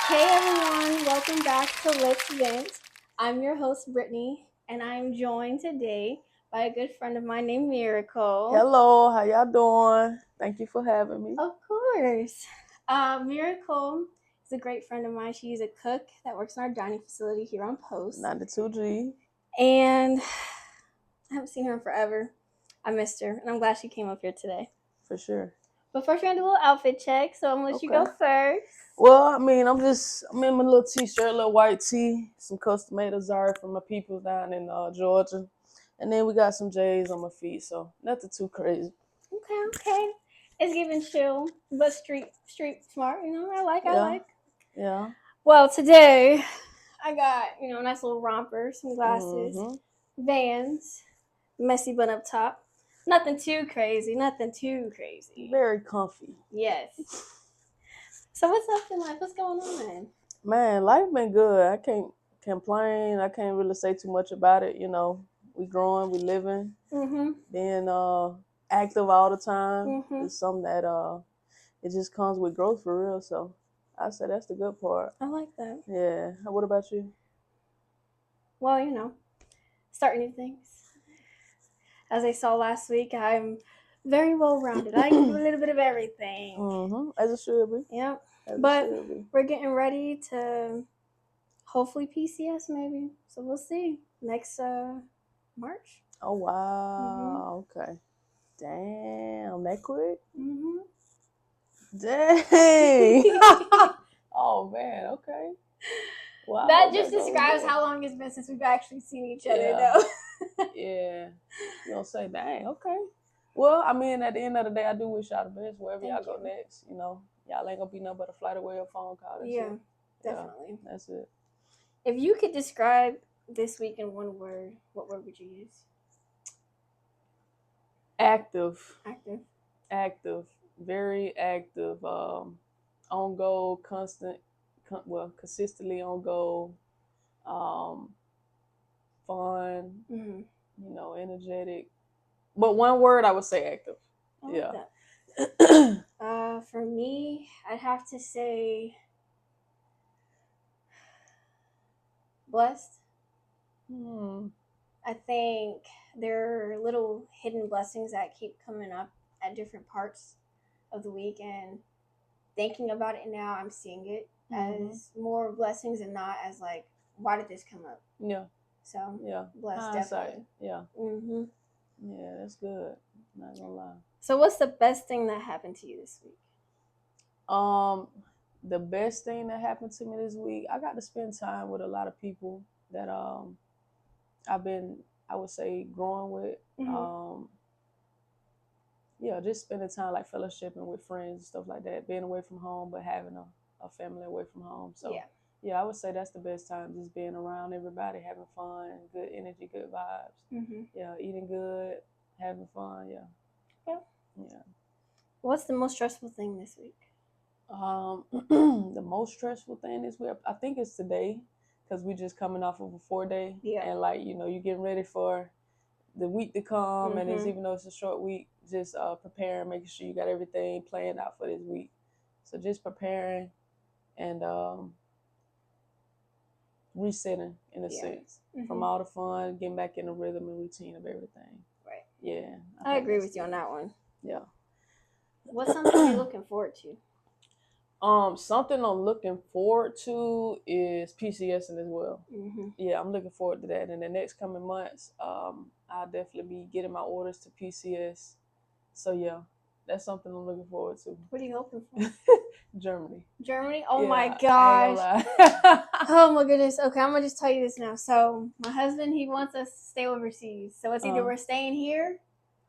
Hey everyone, welcome back to Let's Vent. I'm your host Brittany, and I'm joined today by a good friend of mine named Miracle. Hello, how y'all doing? Thank you for having me. Of course. Miracle is a great friend of mine. She's a cook that works in our dining facility here on Post. 92G. And I haven't seen her in forever. I missed her, and I'm glad she came up here today. For sure. But first, we're going to do a little outfit check, so I'm going to let you go first. Well, I'm in my little t-shirt, little white tee, some custom-made Zara from my people down in Georgia. And then we got some J's on my feet, so nothing too crazy. Okay. It's giving chill, but street smart. I like. Yeah. Well, today I got a nice little romper, some glasses, Vans, messy bun up top. Nothing too crazy. Very comfy. Yes. So what's up in life? What's going on? Man, life been good. I can't complain. I can't really say too much about it. We growing, we living, being active all the time. It's something that it just comes with growth for real. So I say that's the good part. I like that. Yeah. What about you? Well, starting new things. As I saw last week, I'm very well rounded. I can do a little bit of everything. As it should be. Yep. But we're getting ready to hopefully PCS maybe. So we'll see next March. Oh wow. Okay. Damn, that quick? Dang. Oh man, okay. Wow. That just describes how long it's been since we've actually seen each other though. Yeah. You don't say dang, okay. Well, I mean, at the end of the day, I do wish y'all the best wherever y'all go next. Y'all ain't gonna be nothing but a flight away or phone call. Definitely. Yeah, that's it. If you could describe this week in one word, what word would you use? Active. Active. Very active. On goal, consistently on goal. Fun. Energetic. But one word, I would say active. For me, I'd have to say blessed. I think there are little hidden blessings that keep coming up at different parts of the week, and thinking about it now, I'm seeing it as more blessings and not as like, why did this come up? Yeah. So blessed, definitely. Yeah. Yeah, that's good. Not gonna lie. So what's the best thing that happened to you this week? The best thing that happened to me this week, I got to spend time with a lot of people that I've been, I would say, growing with. Just spending time like fellowshipping with friends and stuff like that, being away from home but having a family away from home. So I would say that's the best time, just being around everybody, having fun, good energy, good vibes. Yeah, eating good, having fun. Yeah. What's the most stressful thing this week? The most stressful thing this week, I think it's today, because we're just coming off of a 4-day, and like you're getting ready for the week to come, and it's, even though it's a short week, just preparing, making sure you got everything planned out for this week. So just preparing and resetting in a sense from all the fun, getting back in the rhythm and routine of everything. Right. Yeah. I agree with you on that one. Yeah. What's something you're looking forward to? Something I'm looking forward to is PCSing as well. Yeah, I'm looking forward to that. And in the next coming months, I'll definitely be getting my orders to PCS. So yeah, that's something I'm looking forward to. What are you hoping for? Germany. Oh my gosh. Oh my goodness. Okay, I'm gonna just tell you this now. So my husband, he wants us to stay overseas. So it's either we're staying here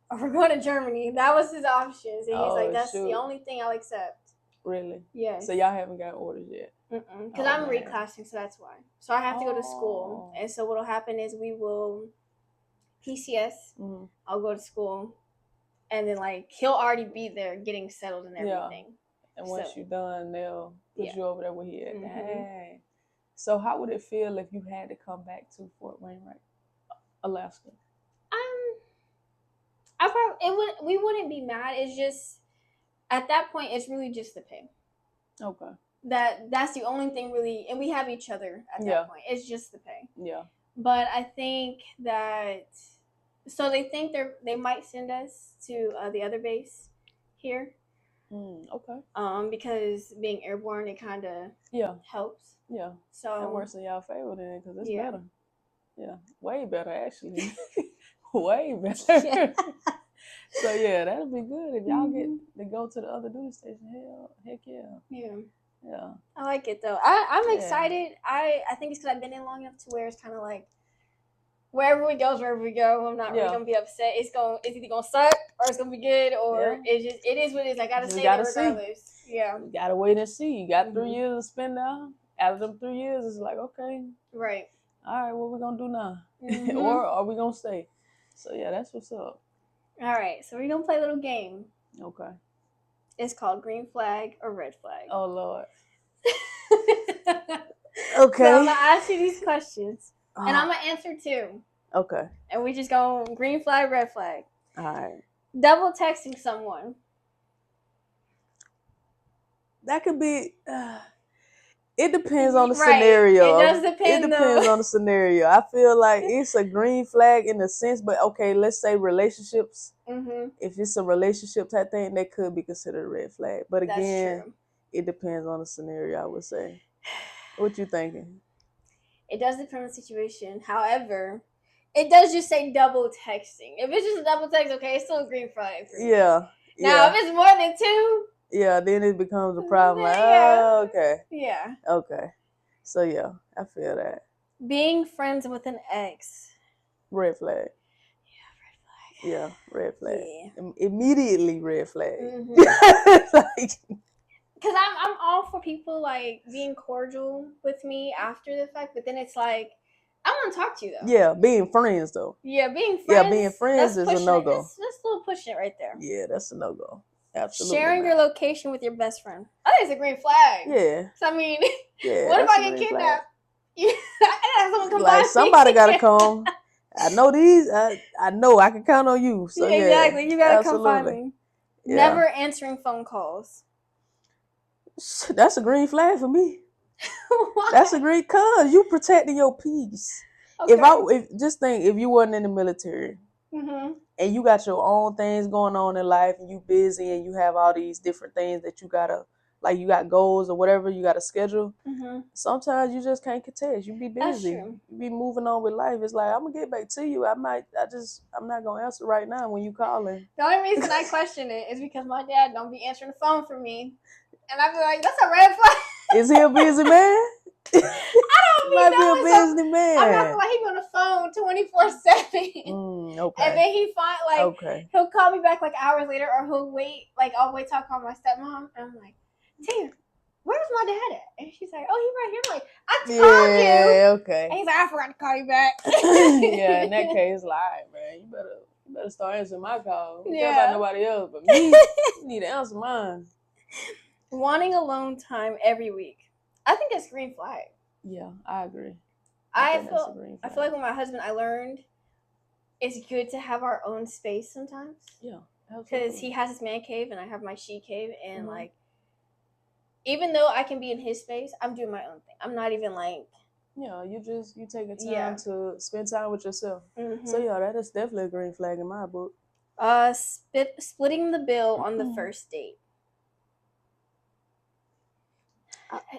or we're going to Germany. That was his options, and he's like, "That's the only thing I'll accept." Really? Yes. So y'all haven't got orders yet? Because I'm reclassing, so that's why. So I have to go to school, and so what'll happen is we will PCS. I'll go to school, and then like he'll already be there, getting settled and everything. And once you're done, they'll put you over there where he at. Dang. So how would it feel if you had to come back to Fort Wainwright, Alaska? We wouldn't be mad. It's just at that point, it's really just the pay. Okay. that's the only thing really, and we have each other at that point. It's just the pay. Yeah. But I think that, so they think they might send us to the other base here. Okay. Because being airborne, it kind of helps. Yeah. So it works in y'all favor then, because it's better. Yeah, way better actually. Way better. Yeah. So yeah, that'll be good if y'all get to go to the other duty station. Heck yeah. Yeah. Yeah. I like it though. I'm excited. I think it's because I've been in long enough to where it's kind of like wherever we go, I'm not really gonna be upset. It's either gonna suck or it's gonna be good, or it is what it is. I gotta say that regardless. See. Yeah. You gotta wait and see. You got 3 years to spend now. Out of them 3 years, it's like, okay. Right. All right, what we gonna do now? Or are we gonna stay? So yeah, that's what's up. All right, so we're gonna play a little game. Okay. It's called green flag or red flag. Oh Lord. Okay. So I'm gonna ask you these questions, and I'm gonna answer too. Okay. And we just go green flag, red flag. All right. Double texting someone. That could be. It depends on the scenario. It does depend. It depends on the scenario. I feel like it's a green flag in a sense, but okay, let's say relationships. Mm-hmm. If it's a relationship type thing, that could be considered a red flag. But again, it depends on the scenario, I would say. What you thinking? It does depend on the situation. However, it does just say double texting. If it's just a double text, okay, it's still a green flag for me. Yeah. Now, if it's more than 2... Yeah, then it becomes a problem. Like, oh, okay. Yeah. Okay. So, yeah, I feel that. Being friends with an ex. Red flag. Yeah, red flag. Yeah. Immediately red flag. Mm-hmm. Because I'm all for people, like, being cordial with me after the fact, but then it's like, I want to talk to you, though. Yeah, being friends, though. Yeah, being friends. Yeah, being friends is a no-go. That's a little pushing it right there. Yeah, that's a no-go. Absolutely. Sharing your location with your best friend. I think it's a green flag. Yeah. So, I mean, what if I get kidnapped? I have someone come by. Somebody got to come. I know these. I know I can count on you. So, exactly. Yeah, you got to come find me. Yeah. Never answering phone calls. That's a green flag for me. That's a green, cause you protecting your peace. Okay. If you wasn't in the military, mm-hmm. and you got your own things going on in life, and you busy, and you have all these different things that you gotta, like you got goals or whatever you got to schedule. Mm-hmm. Sometimes you just can't contest. You be busy. That's true. You be moving on with life. It's like, I'm gonna get back to you. I'm not gonna answer right now when you calling. The only reason I question it is because my dad don't be answering the phone for me. And I be like, that's a red flag. Is he a busy man? I don't might be a busy man. I'm not like he be on the phone 24/7. Okay. And then he'll call me back like hours later, or he'll wait. Like I'll wait till I call my stepmom, and I'm like, Tia, where's my dad at? And she's like, oh, he's right here. I'm like, I called you. Yeah, okay. And he's like, I forgot to call you back. Yeah, in that case, like, man, you better start answering my call. Don't care about nobody else but me. You need to answer mine. Wanting alone time every week. I think that's green flag. Yeah, I agree. I feel like with my husband, I learned it's good to have our own space sometimes. Yeah, because he has his man cave and I have my she cave, and like, even though I can be in his space, I'm doing my own thing. I'm not even like. Yeah, you taking time to spend time with yourself. Mm-hmm. So yeah, that is definitely a green flag in my book. Splitting the bill on the first date.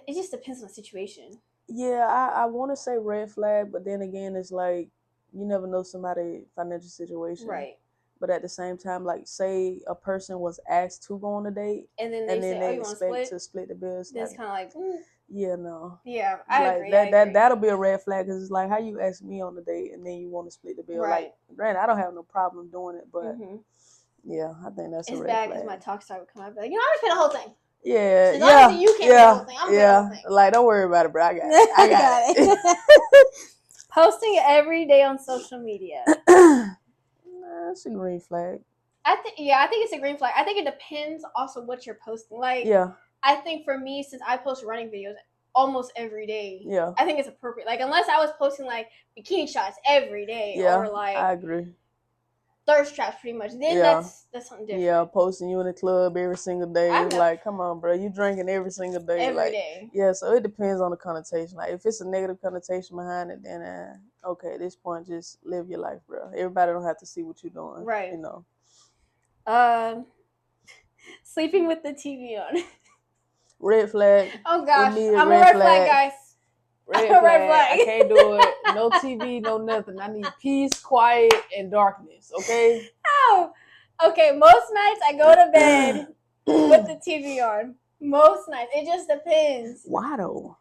It just depends on the situation. Yeah, I want to say red flag, but then again, it's like you never know somebody's financial situation. Right. But at the same time, like say a person was asked to go on a date, and then they expect to split the bills. That's kind of like, yeah, no. Yeah, I agree. That'll be a red flag, because it's like, how you ask me on the date and then you want to split the bill. Right. Like, granted, I don't have no problem doing it, but yeah, I think that's a red flag. It's bad because my talk star would come out and be like, I'm just paying the whole thing. Yeah, so you can't pay the whole thing. I'm paying the whole thing. Like, don't worry about it, bro. I got it. I got it. Posting every day on social media. That's a green flag. I think it's a green flag. I think it depends also what you're posting. Like, I think for me, since I post running videos almost every day, I think it's appropriate. Like, unless I was posting like bikini shots every day, or like, I agree. thirst traps pretty much. Then that's something different. Yeah, posting you in the club every single day. It's like, come on, bro, you drinking every single day. Every day. Yeah, so it depends on the connotation. Like, if it's a negative connotation behind it, then okay, at this point, just live your life, bro. Everybody don't have to see what you're doing. Right. You know. Sleeping with the TV on. Red flag. Oh gosh, I'm a red flag, guys. Red flag. I can't do it. No TV, no nothing. I need peace, quiet, and darkness. Okay. Oh, okay. Most nights I go to bed with the TV on. Most nights, it just depends. Why though?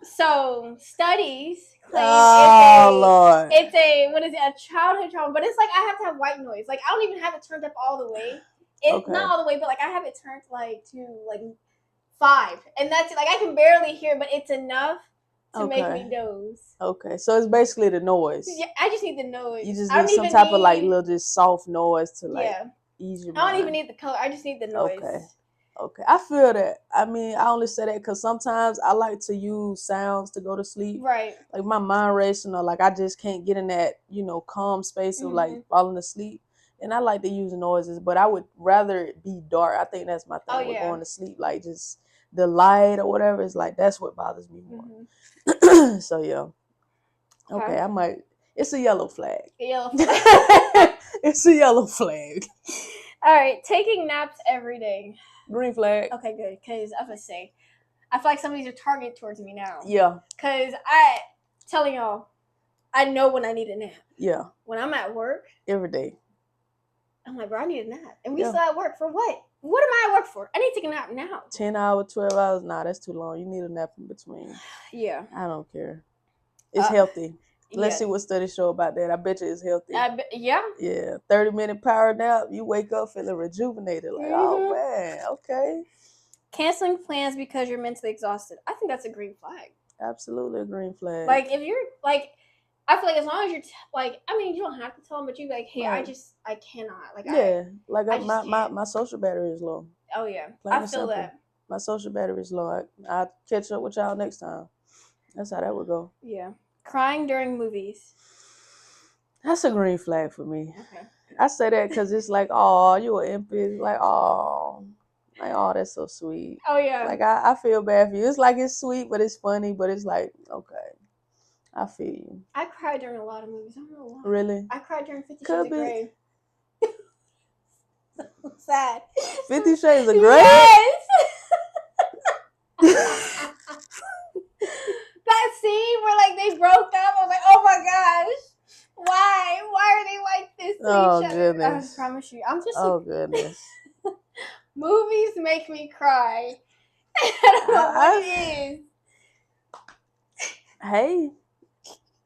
So studies claim Lord. It's a childhood trauma, but it's like I have to have white noise. Like I don't even have it turned up all the way. It's not all the way, but like I have it turned like to like 5, and that's it. Like I can barely hear, but it's enough to make me doze. Okay, so it's basically the noise. Yeah, I just need the noise. You just need some type of like little just soft noise to like ease your mind. I don't even need the color. I just need the noise. Okay, I feel that. I mean, I only say that because sometimes I like to use sounds to go to sleep. Right. Like my mind racing, or like I just can't get in that, calm space of like falling asleep. And I like to use noises, but I would rather it be dark. I think that's my thing with going to sleep. Like just the light or whatever. It's like that's what bothers me more. So yeah. Okay, I might. It's a yellow flag. It's a yellow flag. All right, taking naps every day. Green flag. Okay, good. Because I was gonna say, I feel like some of these are targeted towards me now. Yeah. Because telling y'all, I know when I need a nap. Yeah. When I'm at work. Every day. I'm like, bro, I need a nap. And we still at work for what? What am I at work for? I need to take a nap now. 10 hours, 12 hours? Nah, that's too long. You need a nap in between. Yeah. I don't care. It's healthy. Let's see what studies show about that. I bet you it's healthy. Yeah. 30-minute power nap. You wake up feeling rejuvenated. Like, oh, man. Okay. Canceling plans because you're mentally exhausted. I think that's a green flag. Absolutely a green flag. Like, if you're, like, I feel like as long as you're, you don't have to tell them, but you be like, hey, I cannot. Like, my social battery is low. Oh, yeah. I feel that. My social battery is low. I'll catch up with y'all next time. That's how that would go. Yeah. Crying during movies. That's a green flag for me. Okay. I say that because it's like, oh, you an empty. Like, oh, that's so sweet. Oh, yeah. Like, I feel bad for you. It's like it's sweet, but it's funny, but it's like, okay. I feel you. I cried during a lot of movies. I don't know why. Really? I cried during 50 Shades of Grey. So sad. 50 Shades of Grey? Yes! That scene where like they broke up, I was like, oh my gosh, why are they like this to each other? Goodness. I promise you, I'm just. Goodness. Movies make me cry. I don't know what it is.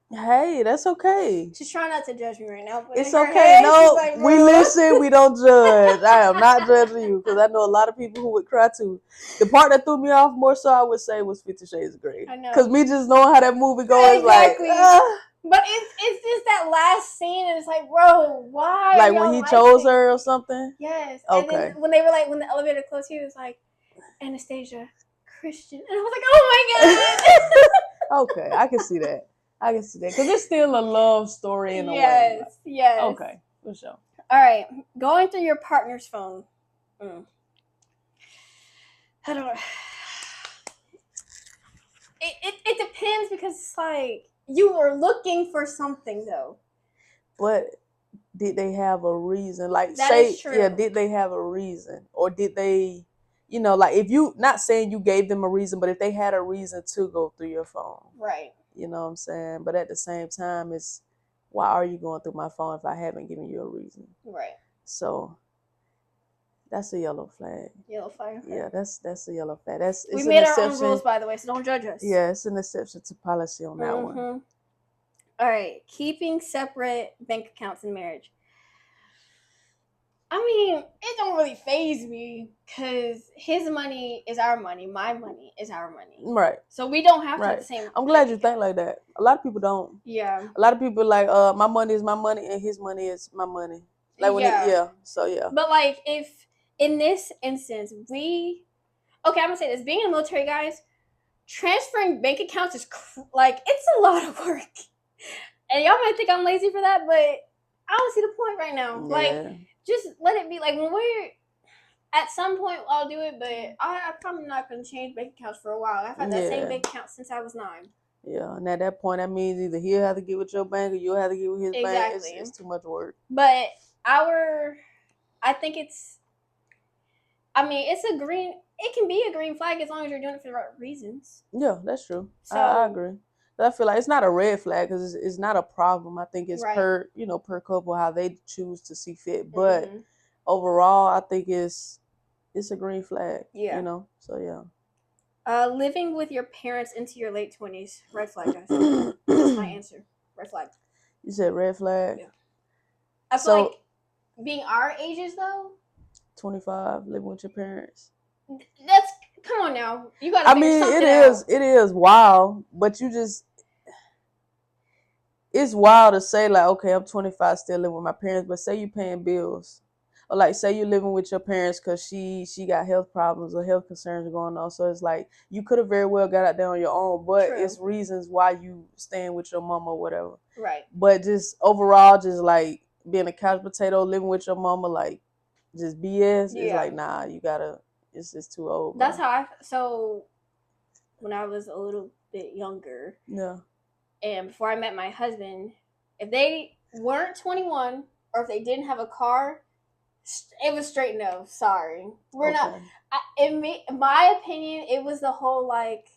Hey, that's okay. She's trying not to judge me right now. But it's okay. Head, we listen. We don't judge. I am not judging you because I know a lot of people who would cry too. The part that threw me off more so, I would say, was 50 Shades of Grey. I know. Because me just knowing how that movie goes, exactly. But it's just that last scene, and it's like, bro, why? Like when he chose her or something? Yes. Okay. And then when they were like, when the elevator closed, he was like, Anastasia, Christian. And I was like, oh my God. Okay, I can see that. Because it's still a love story in a way. Yes. Okay, for sure. All right, going through your partner's phone. I don't. It depends because it's like you were looking for something though. But did they have a reason? Like that is true. Yeah, did they have a reason, or did they? Like if you not saying you gave them a reason, but if they had a reason to go through your phone, right? You know what I'm saying? But at the same time, it's why are you going through my phone if I haven't given you a reason? Right. So that's a yellow flag. Yellow flag. Okay. Yeah, that's a yellow flag. We made our own rules, by the way, so don't judge us. Yeah, it's an exception to policy on that one. All right, keeping separate bank accounts in marriage. I mean, it don't really faze me because his money is our money. My money is our money. Right. So we don't have to have the same. I'm glad you think like that. A lot of people don't. Yeah. A lot of people like, my money is my money and his money is my money. Like when So yeah. But like if in this instance I'm gonna say this: being in the military, guys, transferring bank accounts is it's a lot of work. And y'all might think I'm lazy for that, but I don't see the point right now. Yeah. Like, just let it be. Like, when we're at some point, I'll do it, but I'm probably not going to change bank accounts for a while. I've had that same bank account since I was 9. Yeah, and at that point, that means either he'll have to get with your bank or you'll have to get with his bank. It's too much work. But I think it's a green. It can be a green flag as long as you're doing it for the right reasons. Yeah, that's true. So, I agree. But I feel like it's not a red flag because it's not a problem. I think it's per couple how they choose to see fit. But overall, I think it's a green flag. Yeah. So yeah. Living with your parents into your late 20s, red flag, guys. That's my answer. Red flag. You said red flag? Yeah. I feel like being our ages, though. 25, living with your parents. That's, come on now. You gotta figure something out. It is wild, but it's wild to say, like, okay, I'm 25, still living with my parents, but say you paying bills. Or like, say you're living with your parents because she got health problems or health concerns going on. So it's like, you could have very well got out there on your own, but it's reasons why you staying with your mama or whatever. Right. But just overall, just like being a couch potato, living with your mama, like, just BS. It's like, nah, you gotta, it's just too old. That's how so when I was a little bit younger. Yeah. And before I met my husband, if they weren't 21 or if they didn't have a car, it was straight no. Sorry. We're not. In my opinion, it was the whole like.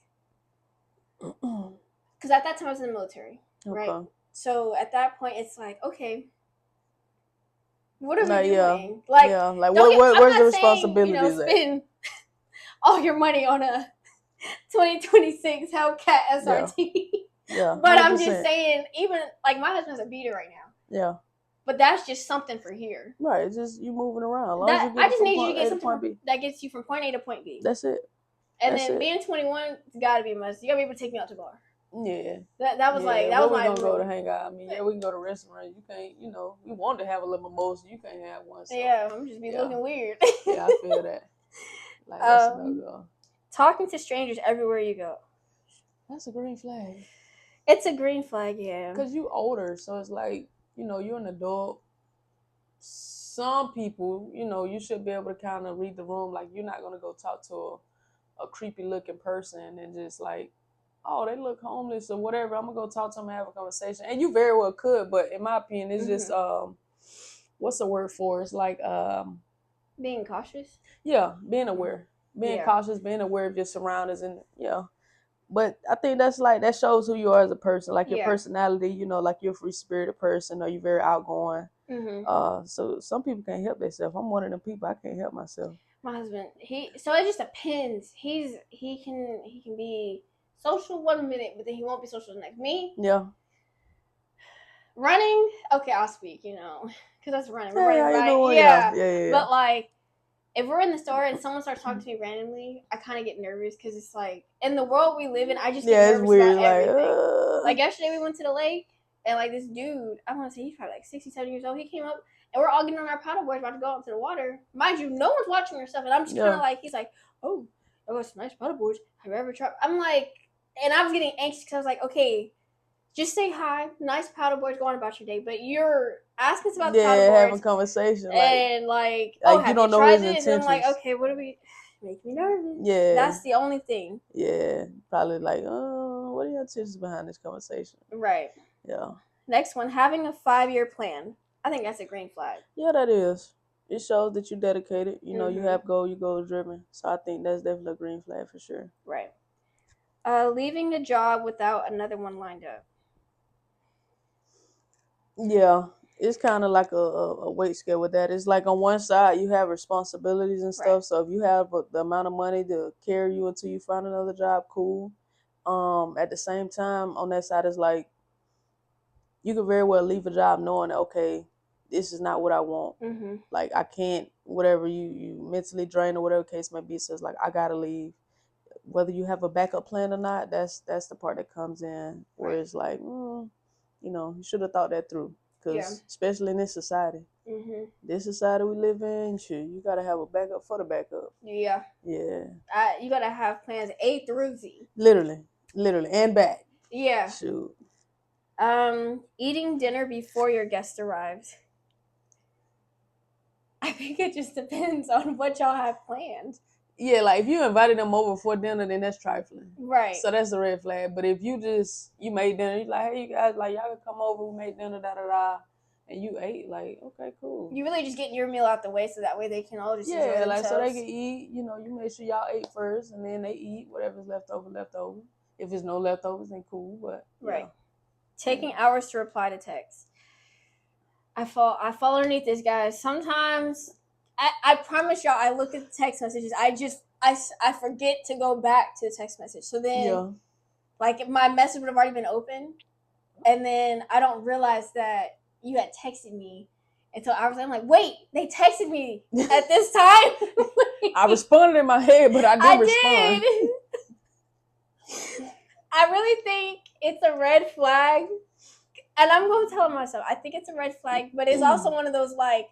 Because at that time I was in the military, right? So at that point, it's like, okay, what are we doing? Like, where's the responsibilities at? Spend all your money on a 2026 Hellcat SRT. Yeah. But 100%. I'm just saying, even like my husband's a beater right now. Yeah. But that's just something for here. Right. It's just you moving around. I just need you to get something that gets you from point A to point B. That's it. And then being 21, it's got to be a must. You got to be able to take me out to bar. Yeah. That was like, that was my rule. We're going to go to hang out. I mean, we can go to a restaurant. You can't, we want to have a little mimosa. You can't have one. So. Yeah, I'm just be looking weird. Yeah, I feel that. Like, that's no go. Talking to strangers everywhere you go. That's a green flag. It's a green flag, yeah. Because you older, so it's like, you're an adult. Some people, you should be able to kind of read the room. Like, you're not going to go talk to a creepy looking person and just like, oh, they look homeless or whatever. I'm going to go talk to them and have a conversation. And you very well could, but in my opinion, it's just, what's the word for it? It's like... being cautious? Yeah, being aware. Being cautious, being aware of your surroundings and, But I think that's like, that shows who you are as a person. Like your personality, like you're a free-spirited person or you're very outgoing. Mm-hmm. So some people can't help themselves. I'm one of them people, I can't help myself. My husband, so it just depends. He can be social 1 minute, but then he won't be social the next. Me? Yeah. Running? Okay, I'll speak, because that's running. We're running, right? Yeah. But like, if we're in the store and someone starts talking to me randomly, I kind of get nervous because it's like, in the world we live in, I just get nervous about everything. Like yesterday we went to the lake and like this dude, I want to say he's probably like 60, 70 years old. He came up and we're all getting on our paddle boards about to go out into the water. Mind you, no one's watching our stuff. And I'm just kind of like, he's like, oh, I got some nice paddle boards. Have you ever tried? I'm like, and I was getting anxious because I was like, okay, just say hi. Nice paddle boards, go on about your day. But you're asking us about the paddle boards. Having a conversation. And like have you don't know tried this? And I'm like, okay, what do we... Make me nervous. Yeah. That's the only thing. Yeah. Probably like, what are your intentions behind this conversation? Right. Yeah. Next one, having a 5-year plan. I think that's a green flag. Yeah, that is. It shows that you're dedicated. You have goal, you're goal driven. So I think that's definitely a green flag for sure. Right. Leaving a job without another one lined up. Yeah. It's kind of like a weight scale with that. It's like on one side, you have responsibilities and stuff. Right. So if you have the amount of money to carry you until you find another job, cool. At the same time, on that side, it's like you could very well leave a job knowing that, okay, this is not what I want. Mm-hmm. Like, I can't, whatever you mentally drained or whatever case may be. So it's like, I got to leave. Whether you have a backup plan or not, that's the part that comes in where it's like, you should have thought that through. Because especially in this society, this society we live in, you got to have a backup for the backup. Yeah. Yeah. You got to have plans A through Z. Literally. And back. Yeah. Shoot. Eating dinner before your guest arrives. I think it just depends on what y'all have planned. Yeah, like if you invited them over for dinner, then that's trifling. Right. So that's a red flag. But if you made dinner, you're like, hey, you guys, like, y'all can come over, we made dinner, da-da-da, and you ate, like, okay, cool. You really just getting your meal out the way so that way they can all just enjoy themselves. Yeah, like, so they can eat, you make sure y'all ate first, and then they eat whatever's left over. If there's no leftovers, then cool, but right. Taking hours to reply to texts. I fall underneath this, guys. Sometimes, I promise y'all, I look at the text messages. I forget to go back to the text message. So then, like, my message would have already been open, and then I don't realize that you had texted me until hours later. I'm like, wait, they texted me at this time? I responded in my head, but I didn't respond. I really think it's a red flag. And I'm going to tell myself, I think it's a red flag, but it's also one of those, like,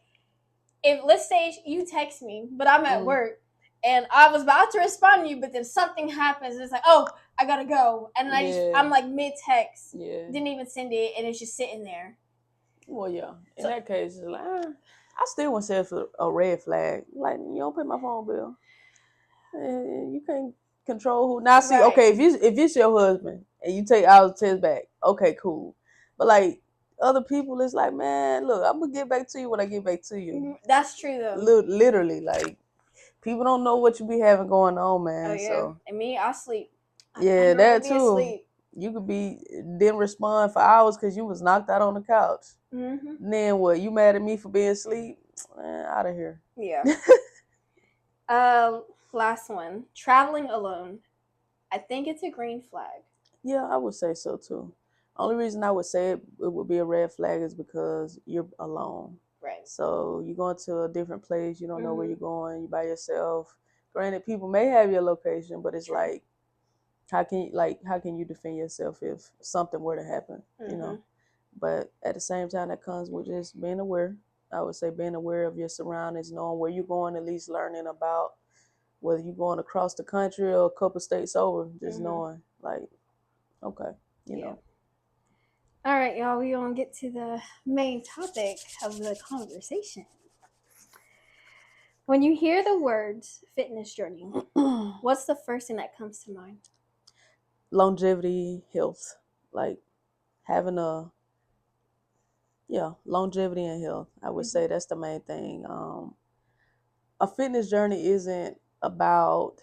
if, let's say you text me, but I'm at work, and I was about to respond to you, but then something happens, and it's like, oh, I got to go. And I'm like mid-text, didn't even send it, and it's just sitting there. Well, yeah. In that case, it's like, I still want to say it's a red flag. Like, you don't pay my phone bill. You can't control who. Now, see, okay, if it's your husband, and you take hours to text back, okay, cool. But, like, other people, it's like, man, look, I'm going to get back to you when I get back to you. That's true, though. Literally, like, people don't know what you be having going on, man. Oh, yeah. So. And me, I sleep. Yeah, that too. You could didn't respond for hours because you was knocked out on the couch. Mm-hmm. Then what? You mad at me for being asleep? Out of here. Yeah. Last one. Traveling alone. I think it's a green flag. Yeah, I would say so too. Only reason I would say it would be a red flag is because you're alone. Right. So you're going to a different place. You don't know where you're going. You're by yourself. Granted, people may have your location, but it's like, how can you defend yourself if something were to happen? But at the same time, that comes with just being aware. I would say being aware of your surroundings, knowing where you're going, at least learning about whether you're going across the country or a couple states over, just knowing, like, okay, you know. All right, y'all, we're going to get to the main topic of the conversation. When you hear the words fitness journey, what's the first thing that comes to mind? Longevity, health, like having longevity and health. I would say that's the main thing. A fitness journey isn't about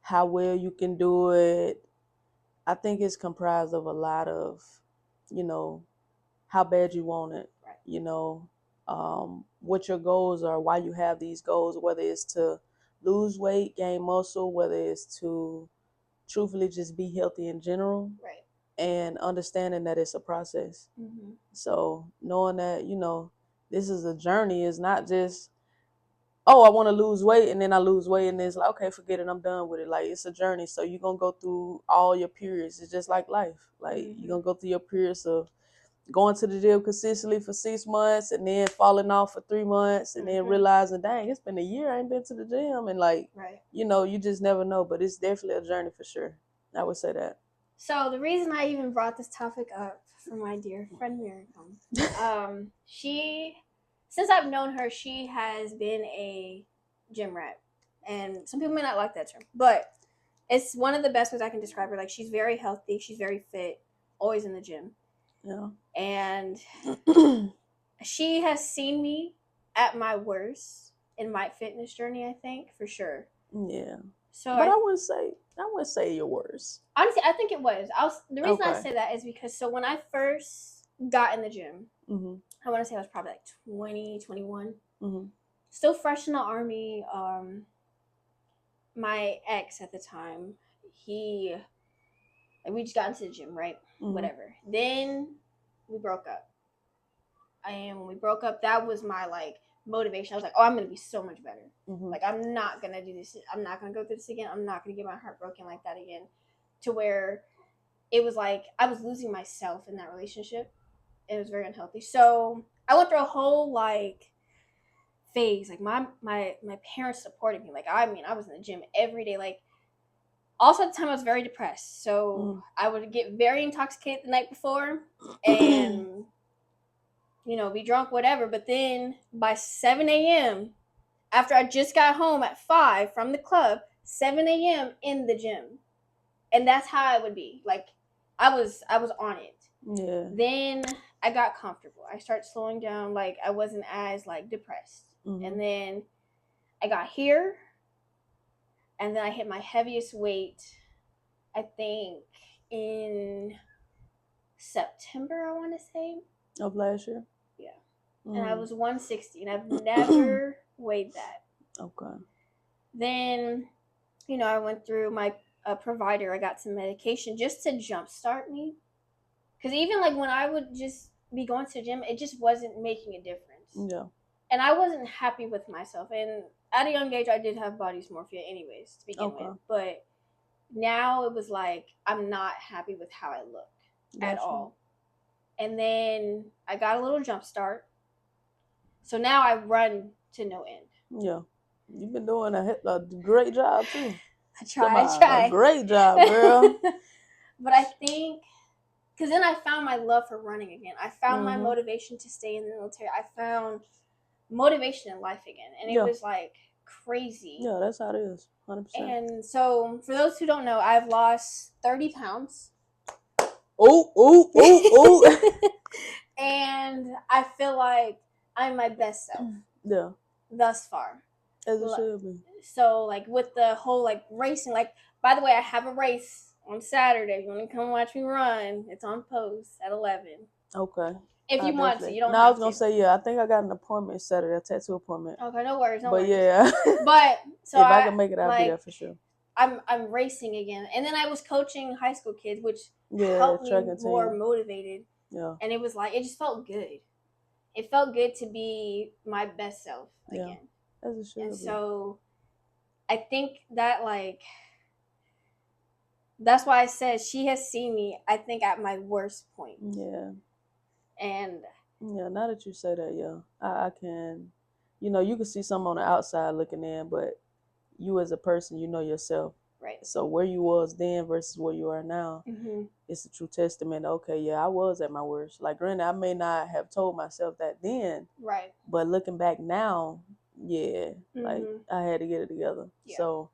how well you can do it. I think it's comprised of a lot of, how bad you want it, what your goals are, why you have these goals, whether it's to lose weight, gain muscle, whether it's to truthfully just be healthy in general. Right. And understanding that it's a process. Mm-hmm. So knowing that, this is a journey, is not just, oh, I want to lose weight, and then I lose weight, and then it's like, okay, forget it, I'm done with it. Like, it's a journey. So you're going to go through all your periods. It's just like life. Like, you're going to go through your periods of going to the gym consistently for 6 months, and then falling off for 3 months, and then realizing, dang, it's been a year I ain't been to the gym. And like, you just never know. But it's definitely a journey for sure. I would say that. So the reason I even brought this topic up for my dear friend Miriam, since I've known her, she has been a gym rat. And some people may not like that term, but it's one of the best ways I can describe her. Like, she's very healthy, she's very fit, always in the gym. Yeah. And she has seen me at my worst in my fitness journey, I think, for sure. Yeah. So but I wouldn't say your worst. Honestly, I think it was. The reason I say that is because when I first got in the gym, I want to say I was probably like 20, 21. Still fresh in the army. My ex at the time, we just got into the gym, right? Whatever. Then we broke up. And when we broke up, that was my motivation. I was like, oh, I'm going to be so much better. Like, I'm not going to do this. I'm not going to go through this again. I'm not going to get my heart broken like that again. To where it was like I was losing myself in that relationship. It was very unhealthy. So I went through a whole phase. Like, my parents supported me. Like, I was in the gym every day. Like, also at the time I was very depressed. So I would get very intoxicated the night before and, be drunk, whatever. But then by 7 a.m., after I just got home at 5 from the club, 7 a.m. in the gym. And that's how I would be. Like, I was on it. Yeah. Then I got comfortable. I started slowing down. Like, I wasn't as, like, depressed. And then I got here. And then I hit my heaviest weight, I think, in September, I want to say. Of last year? Yeah. And I was 160. And I've never weighed that. Okay. Then, I went through my provider. I got some medication just to jumpstart me. Because even, like, when I would just be going to the gym, it just wasn't making a difference. Yeah. And I wasn't happy with myself. And at a young age, I did have body dysmorphia anyways, to begin with. But now it was like, I'm not happy with how I look at all. And then I got a little jump start. So now I run to no end. Yeah. You've been doing a great job, too. I try. A great job, girl. But I think, because then I found my love for running again. I found my motivation to stay in the military. I found motivation in life again. And it was like crazy. Yeah, that's how it is. 100%. And so, for those who don't know, I've lost 30 pounds. Oh. And I feel like I'm my best self. Yeah. Thus far. As it should be. So, like, with the whole, like, racing, like, by the way, I have a race on Saturday. If you want to come watch me run, it's on post at 11. Okay. If you want to, you don't have to. No, I was going to say, I think I got an appointment Saturday, a tattoo appointment. Okay, no worries, But yeah. But, so if I can make it, I'll be there for sure. I'm racing again. And then I was coaching high school kids, which helped me more motivated. Yeah. And it was like, it just felt good. It felt good to be my best self again. As it should be. So I think that, like, that's why I said she has seen me, I think, at my worst point. Yeah. And yeah, now that you say that, I can, you can see something on the outside looking in, but you as a person, you know yourself. Right. So where you was then versus where you are now, it's a true testament. Okay, I was at my worst. Like, granted, I may not have told myself that then. Right. But looking back now, like, I had to get it together. Yeah. So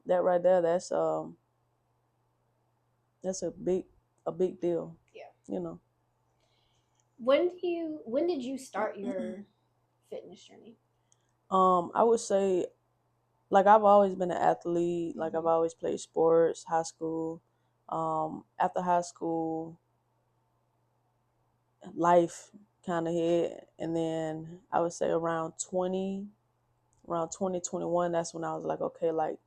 that right there, that's a big deal. Yeah. When did you start your fitness journey? I would say, like, I've always been an athlete. Like, I've always played sports, high school. After high school, life kind of hit. And then I would say around 2021, that's when I was like, okay, like,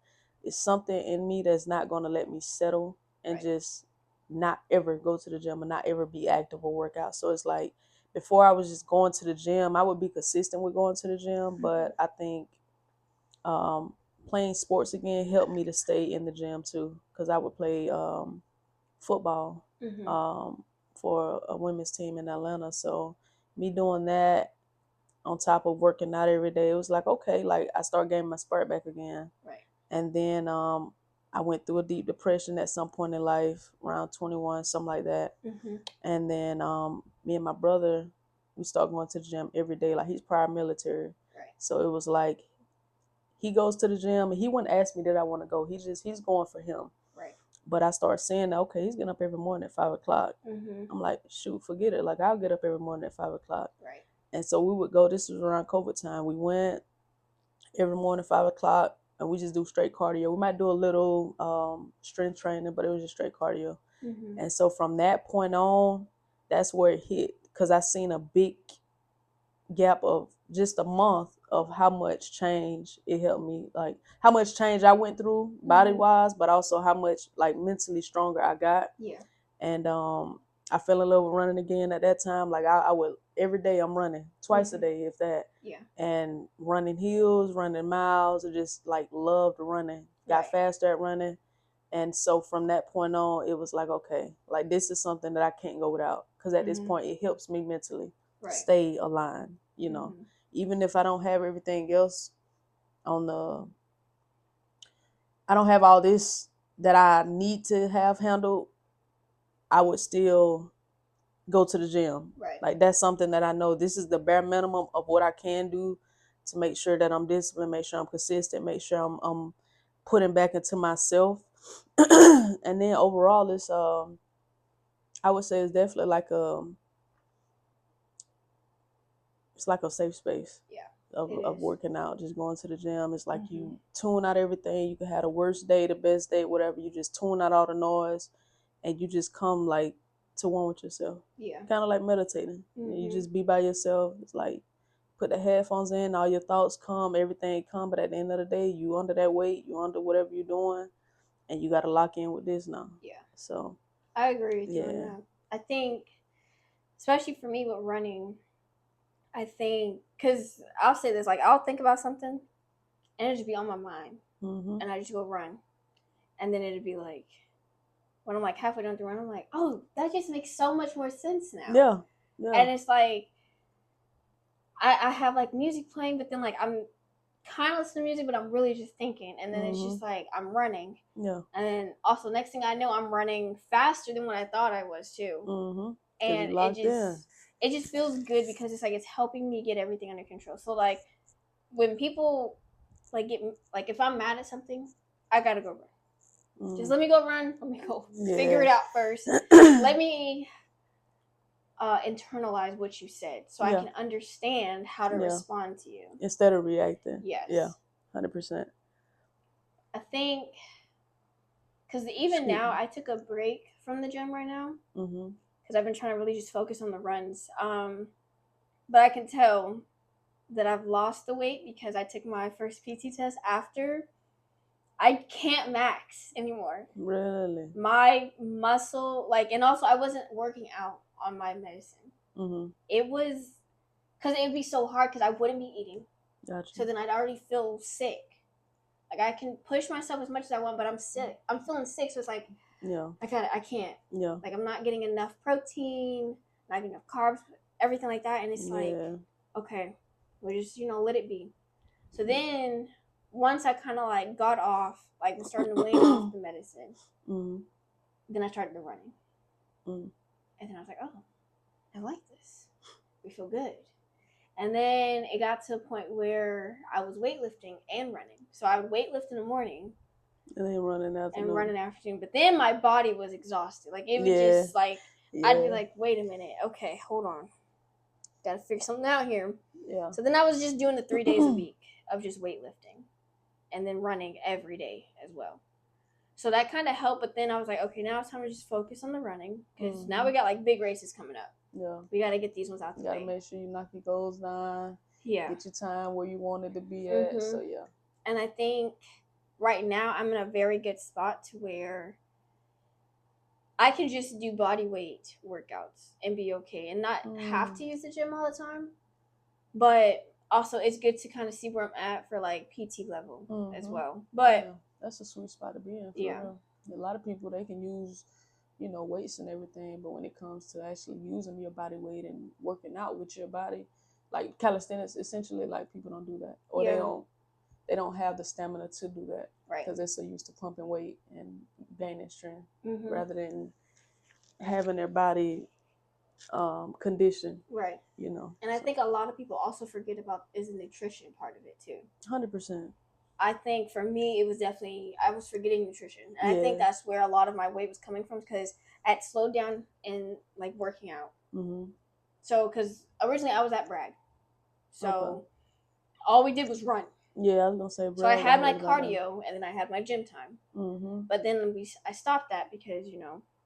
it's something in me that's not going to let me settle and just not ever go to the gym and not ever be active or work out. So it's like, before I was just going to the gym, I would be consistent with going to the gym. But I think playing sports again helped me to stay in the gym too, because I would play football for a women's team in Atlanta. So me doing that on top of working out every day, it was like, okay, like, I started getting my spark back again. Right. And then I went through a deep depression at some point in life, around 21, something like that. And then me and my brother, we started going to the gym every day. Like, he's prior military. Right. So it was like, he goes to the gym and he wouldn't ask me that I want to go. He's going for him. Right. But I started saying, okay, he's getting up every morning at 5 o'clock. I'm like, shoot, forget it. Like, I'll get up every morning at 5 o'clock. Right. And so we would go, this was around COVID time. We went every morning at 5 o'clock and we just do straight cardio. We might do a little strength training, but it was just straight cardio. And so from that point on, that's where it hit. Because I seen a big gap of just a month of how much change it helped me, like how much change I went through body wise, but also how much, like, mentally stronger I got. Yeah. And I fell in love with running again at that time. Like, I would, every day I'm running twice a day, if that. Yeah. And running hills, running miles, I just, like, loved running. Got faster at running. And so from that point on, it was like, okay, like, this is something that I can't go without. Because at this point, it helps me mentally stay aligned, Even if I don't have everything else I don't have all this that I need to have handled, I would still go to the gym. Right. Like that's something that I know this is the bare minimum of what I can do to make sure that I'm disciplined, make sure I'm consistent, make sure I'm putting back into myself. And then overall it's I would say it's definitely like it's like a safe space. Yeah. Of working out, just going to the gym. It's like you tune out everything. You can have the worst day, the best day, whatever. You just tune out all the noise and you just come like to one with yourself. Yeah. Kind of like meditating. You just be by yourself. It's like put the headphones in, all your thoughts come, everything come, but at the end of the day, you under that weight, you under whatever you're doing, and you got to lock in with this now. Yeah. So I agree with you on that. I think, especially for me with running, I think, because I'll say this, like, I'll think about something, and it'll just be on my mind, and I just go run, and then it'll be like, when I'm like halfway done the run, I'm like, oh, that just makes so much more sense now. Yeah. And it's like, I have like music playing, but then like I'm kind of listening to music, but I'm really just thinking, and then it's just like I'm running. Yeah. And then also next thing I know, I'm running faster than what I thought I was too. And it just feels good because it's like it's helping me get everything under control. So like when people like get like if I'm mad at something, I gotta go run. Just let me go run. Let me go figure it out first. Let me internalize what you said so I can understand how to respond to you instead of reacting. Yes. Yeah, 100%. I think because even now I took a break from the gym right now because I've been trying to really just focus on the runs. But I can tell that I've lost the weight because I took my first PT test after. I can't max anymore. Really? My muscle, like, and also I wasn't working out on my medicine. It was, because it would be so hard because I wouldn't be eating. Gotcha. So then I'd already feel sick. Like, I can push myself as much as I want, but I'm sick. I'm feeling sick, so it's like, I can't. Yeah. Like, I'm not getting enough protein, not getting enough carbs, everything like that. And it's like, okay, we'll just, let it be. So then once I kind of like got off, like was starting to wane off the medicine, then I started the running. And then I was like, oh, I like this. We feel good. And then it got to a point where I was weightlifting and running. So I would weightlift in the morning. And then running afternoon. But then my body was exhausted. Like it was just like, I'd be like, wait a minute. Okay, hold on. Gotta figure something out here. Yeah. So then I was just doing the 3 days a week of just weightlifting. And then running every day as well. So that kind of helped, but then I was like, okay, now it's time to just focus on the running because now we got like big races coming up. Yeah. We got to get these ones out the way. You got to make sure you knock your goals down. Yeah. Get your time where you wanted to be at. So, yeah. And I think right now I'm in a very good spot to where I can just do body weight workouts and be okay and not have to use the gym all the time. But also, it's good to kind of see where I'm at for like PT level as well. But that's a sweet spot to be in. For real. A lot of people, they can use, weights and everything, but when it comes to actually using your body weight and working out with your body, like calisthenics, essentially, like people don't do that, or they don't have the stamina to do that, right? Because they're so used to pumping weight and gaining strength rather than having their body condition, right? And I think a lot of people also forget about is the nutrition part of it too. 100%. I think for me, it was definitely I was forgetting nutrition, and I think that's where a lot of my weight was coming from because I had slowed down in like working out. So because originally I was at Bragg, so all we did was run. Yeah, I was gonna say Bragg. So I had my cardio, and then I had my gym time. But then I stopped that because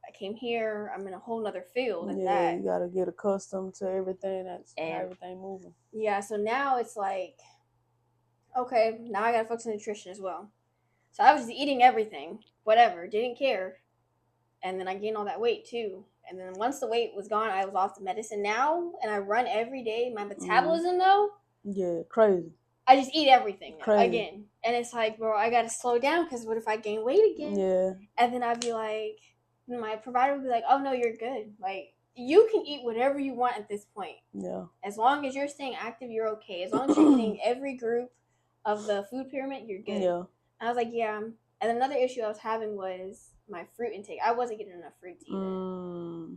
I came here. I'm in a whole nother field. And you gotta get accustomed to everything. Everything moving. Yeah, so now it's like, okay, now I gotta focus on nutrition as well. So I was just eating everything, whatever, didn't care, and then I gained all that weight too. And then once the weight was gone, I was off the medicine now, and I run every day. My metabolism though, crazy. I just eat everything again, and it's like, bro, I gotta slow down because what if I gain weight again? Yeah, and then I'd be like. My provider would be like, oh, no, you're good. Like, you can eat whatever you want at this point. Yeah. As long as you're staying active, you're okay. As long as you're eating every group of the food pyramid, you're good. Yeah. And I was like, yeah. And another issue I was having was my fruit intake. I wasn't getting enough fruit either.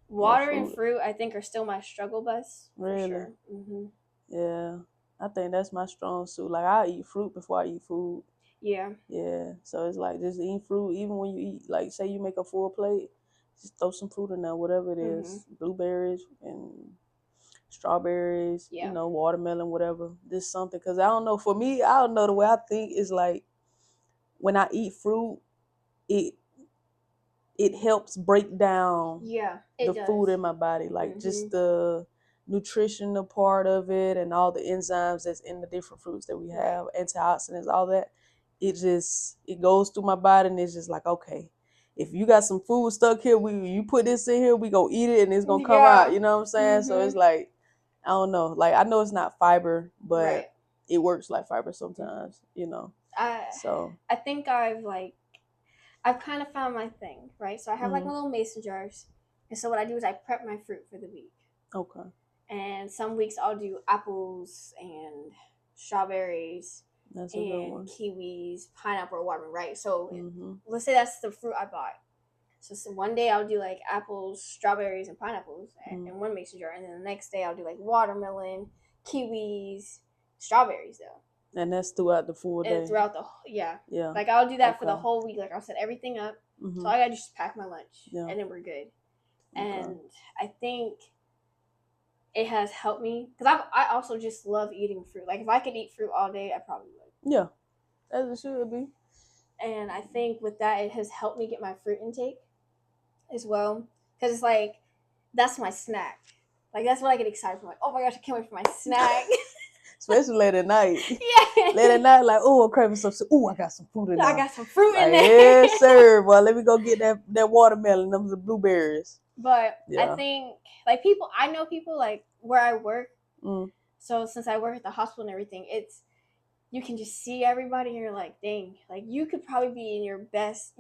Water and fruit, I think, are still my struggle bus. Really? For sure. Mm-hmm. Yeah. I think that's my strong suit. Like, I eat fruit before I eat food. Yeah. Yeah. So it's like just eating fruit, even when you eat, like, say you make a full plate, just throw some fruit in there, whatever it is. Blueberries and strawberries, you know, watermelon, whatever. Just something. Because I don't know, for me, I don't know, the way I think is like when I eat fruit, it helps break down the food in my body. Like just the nutritional part of it and all the enzymes that's in the different fruits that we have, antioxidants, all that. It goes through my body and it's just like, okay, if you got some food stuck here, you put this in here, we gonna eat it and it's gonna come out. You know what I'm saying? So it's like, I don't know. Like, I know it's not fiber, but it works like fiber sometimes, you know. I think I've kind of found my thing, right? So I have like my little mason jars. And so what I do is I prep my fruit for the week. Okay. And some weeks I'll do apples and strawberries and kiwis, pineapple, or watermelon, right? So let's say that's the fruit I bought. So one day I'll do like apples, strawberries, and pineapples in one mason jar. And then the next day I'll do like watermelon, kiwis, strawberries though. And that's throughout the full day. And throughout the like I'll do that for the whole week. Like I'll set everything up, so I gotta just pack my lunch, and then we're good. And I think it has helped me because I also just love eating fruit. Like if I could eat fruit all day, I probably would. Yeah, as it should be. And I think with that, it has helped me get my fruit intake as well, because it's like that's my snack. Like that's what I get excited for. Like, oh my gosh, I can't wait for my snack. Especially late at night. Yeah. Late at night, like, oh, I'm craving some. Oh, I got some fruit in there. I got some fruit in there. Yes, sir. Well, let me go get that watermelon, them the blueberries. But I think, like, I know people, like, where I work. So since I work at the hospital and everything, you can just see everybody and you're like, dang, like, you could probably be your best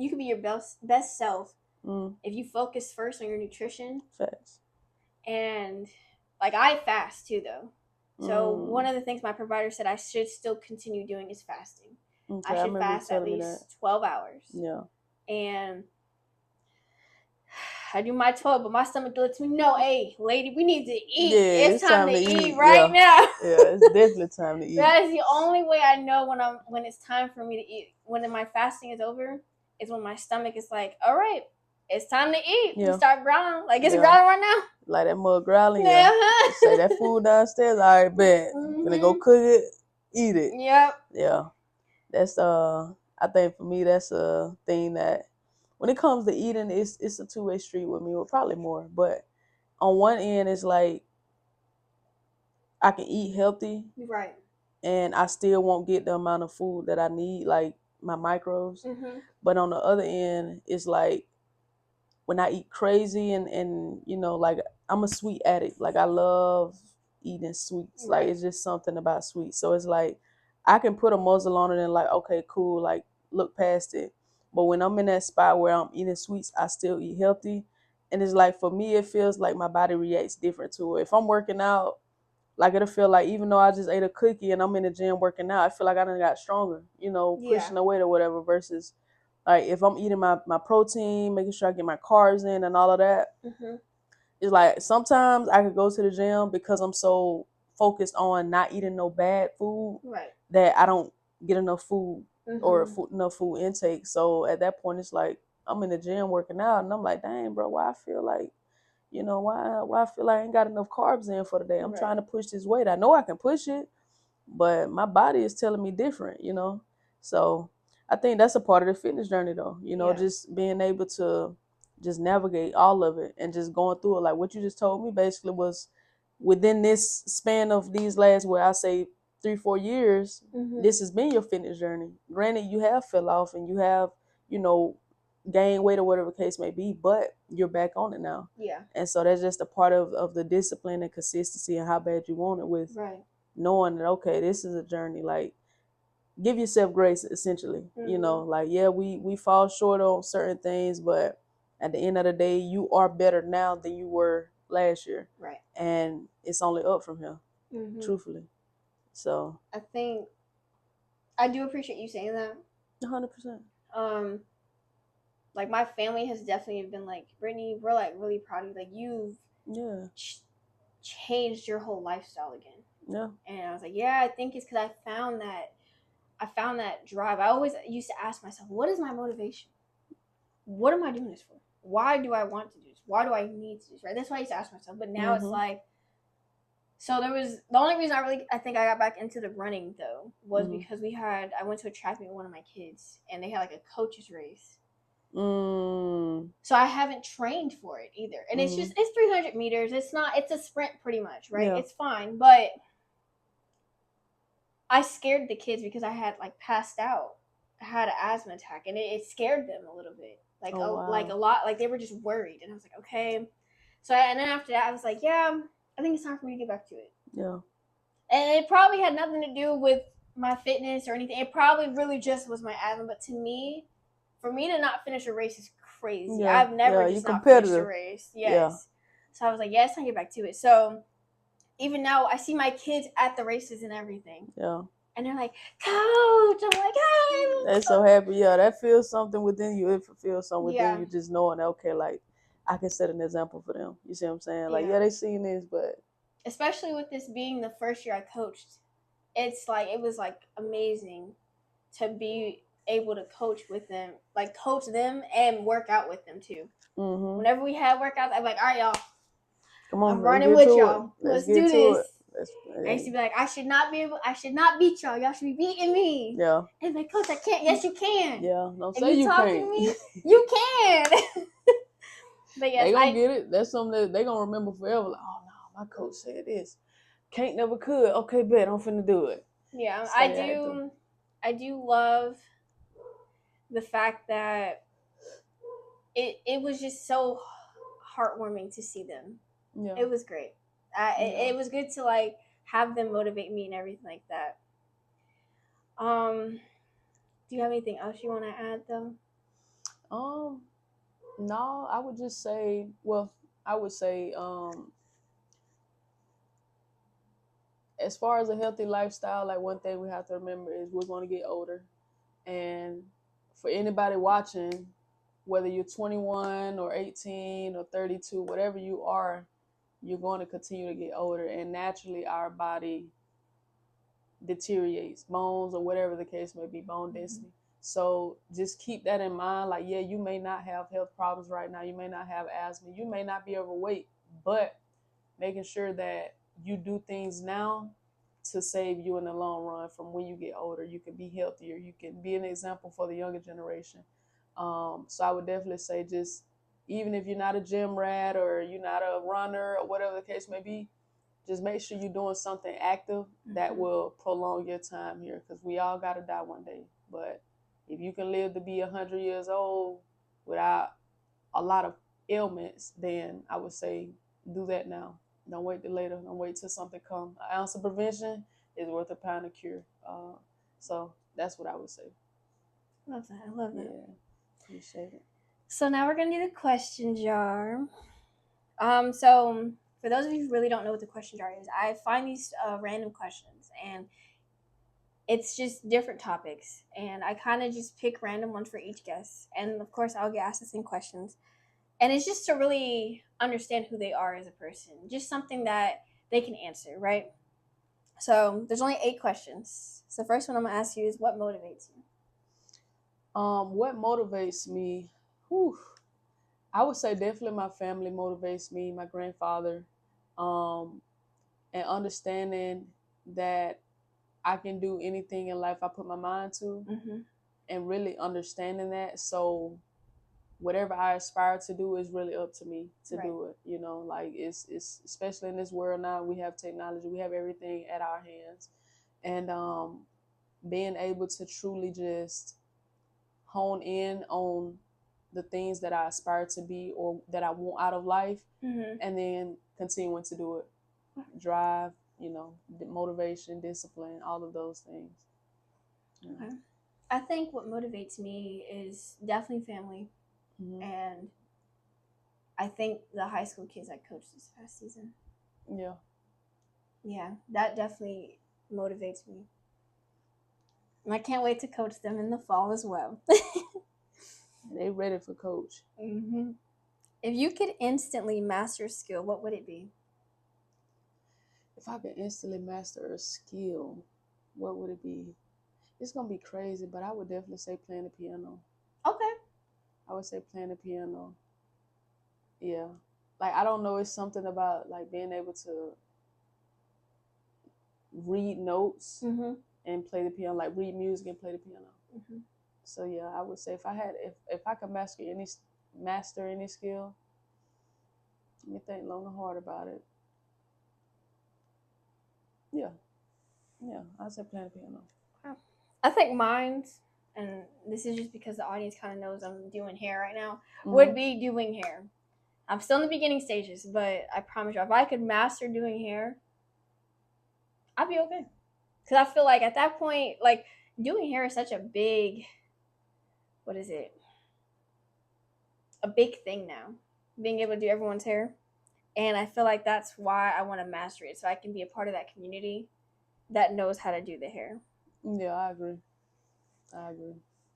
self if you focus first on your nutrition. Facts. And, like, I fast, too, though. So one of the things my provider said I should still continue doing is fasting. Okay, I should fast at least 12 hours. Yeah. And I do my 12, but my stomach lets me know, hey, lady, we need to eat. Yeah, it's time to eat right now. Yeah, it's definitely time to eat. That is the only way I know when it's time for me to eat. When my fasting is over, is when my stomach is like, all right, it's time to eat. Yeah. Start growling. Like it's growling right now. Like that mug growling. Yeah. Say that food downstairs. All right, bet. Gonna go cook it, eat it. Yep. Yeah. That's I think for me that's a thing that when it comes to eating, it's a two-way street with me, or probably more. But on one end, it's like I can eat healthy, right, and I still won't get the amount of food that I need, like my micros. But on the other end, it's like when I eat crazy and you know, like I'm a sweet addict. Like I love eating sweets. Right. Like it's just something about sweets. So it's like I can put a muzzle on it and like, okay, cool, like look past it. But when I'm in that spot where I'm eating sweets, I still eat healthy. And it's like, for me, it feels like my body reacts different to it. If I'm working out, like it'll feel like even though I just ate a cookie and I'm in the gym working out, I feel like I done got stronger, you know, pushing the weight or whatever, versus like if I'm eating my protein, making sure I get my carbs in and all of that. It's like sometimes I could go to the gym because I'm so focused on not eating no bad food that I don't get enough food or enough food intake. So at that point, it's like I'm in the gym working out and I'm like, dang, bro, why I feel like, you know, why I feel like I ain't got enough carbs in for the day. I'm trying to push this weight. I know I can push it, but my body is telling me different, you know? So I think that's a part of the fitness journey though, you know, just being able to just navigate all of it and just going through it. Like what you just told me basically was within this span of these last, where I say 3-4 years, this has been your fitness journey. Granted, you have fell off and you have, you know, gain weight or whatever the case may be, but you're back on it now. Yeah. And so that's just a part of the discipline and consistency and how bad you want it, with knowing that, okay, this is a journey. Like, give yourself grace, essentially. You know, like, yeah, we fall short on certain things, but at the end of the day, you are better now than you were last year. Right. And it's only up from here, truthfully. So I think I do appreciate you saying that. 100%. Like my family has definitely been like, Brittany, we're like really proud of you. Like you've changed your whole lifestyle again. Yeah. And I was like, yeah, I think it's because I found that drive. I always used to ask myself, what is my motivation? What am I doing this for? Why do I want to do this? Why do I need to do this? Right? That's why I used to ask myself. But now it's like, so there was the only reason I think I got back into the running though was because I went to a track meet with one of my kids and they had like a coach's race. So I haven't trained for it either. And it's 300 meters. It's a sprint pretty much, right? Yeah. It's fine. But I scared the kids because I had like passed out. I had an asthma attack and it scared them a little bit. Like, like a lot, like they were just worried. And I was like, okay. So, and then after that, I was like, yeah, I think it's time for me to get back to it. Yeah. And it probably had nothing to do with my fitness or anything. It probably really just was my asthma. But to me, for me to not finish a race is crazy. Yeah. I've never just not finished a race. Yes. Yeah. So I was like, yes, I can get back to it. So even now, I see my kids at the races and everything. Yeah. And they're like, Coach. I'm like, hi. They're so happy. Yeah, that feels something within you. It feels something within you just knowing, okay, like, I can set an example for them. You see what I'm saying? Like, they seen this, but... Especially with this being the first year I coached, it's like, it was like amazing to be able to coach with them. Like, coach them and work out with them, too. Mm-hmm. Whenever we had workouts, I'm like, all right, y'all. Come on, I'm running with y'all. Let's do this. I used to be like, I should not beat y'all. Y'all should be beating me. Yeah. And like, Coach, I can't. Yes, you can. Yeah. Don't say you can't. To me, you can. But yes, they gonna get it. That's something that they gonna remember forever. Like, oh no, my coach said this. Can't, never could. Okay, bet I'm finna do it. Yeah, I do love the fact that it was just so heartwarming to see them. Yeah. It was great. It was good to like have them motivate me and everything like that. Do you have anything else you want to add though? No, I would just say, as far as a healthy lifestyle, like one thing we have to remember is we're going to get older. And for anybody watching, whether you're 21 or 18 or 32, whatever you are, you're going to continue to get older. And naturally, our body deteriorates, bones or whatever the case may be, bone density. So just keep that in mind. Like, yeah, you may not have health problems right now. You may not have asthma. You may not be overweight, but making sure that you do things now to save you in the long run from when you get older. You can be healthier. You can be an example for the younger generation. So I would definitely say just, even if you're not a gym rat or you're not a runner or whatever the case may be, just make sure you're doing something active that will prolong your time here, because we all got to die one day. But if you can live to be 100 years old without a lot of ailments, then I would say do that now. Don't wait till later. Don't wait till something comes. An ounce of prevention is worth a pound of cure. So that's what I would say. Love that. I love that. Yeah, appreciate it. So now we're going to do the question jar. So for those of you who really don't know what the question jar is, I find these random questions, and it's just different topics, and I kind of just pick random ones for each guest. And of course, I'll get asked the same questions. And it's just to really understand who they are as a person, just something that they can answer, right? So there's only 8 questions. So the first one I'm going to ask you is, what motivates you? What motivates me? Whew. I would say definitely my family motivates me, my grandfather, and understanding that I can do anything in life I put my mind to, and really understanding that. So whatever I aspire to do is really up to me to do it. You know, like it's especially in this world now, we have technology, we have everything at our hands, and being able to truly just hone in on the things that I aspire to be or that I want out of life, and then continuing to do it. Drive, motivation, discipline, all of those things. Yeah. Okay. I think what motivates me is definitely family. And I think the high school kids I coached this past season. Yeah, that definitely motivates me. And I can't wait to coach them in the fall as well. They ready for coach. Mm-hmm. If you could instantly master a skill, what would it be? If I could instantly master a skill, what would it be? It's gonna be crazy, but I would definitely say playing the piano. Okay. I would say playing the piano. Yeah. Like I don't know, it's something about like being able to read notes and play the piano, like read music and play the piano. So yeah, I would say if I could master any skill, let me think long and hard about it. Yeah, I'd say playing the piano. I think mine's, and this is just because the audience kind of knows I'm doing hair right now, would be doing hair. I'm still in the beginning stages, but I promise you, if I could master doing hair, I'd be okay. Because I feel like at that point, like doing hair is such a big, what is it? A big thing now, being able to do everyone's hair. And I feel like that's why I want to master it, so I can be a part of that community that knows how to do the hair. Yeah, I agree.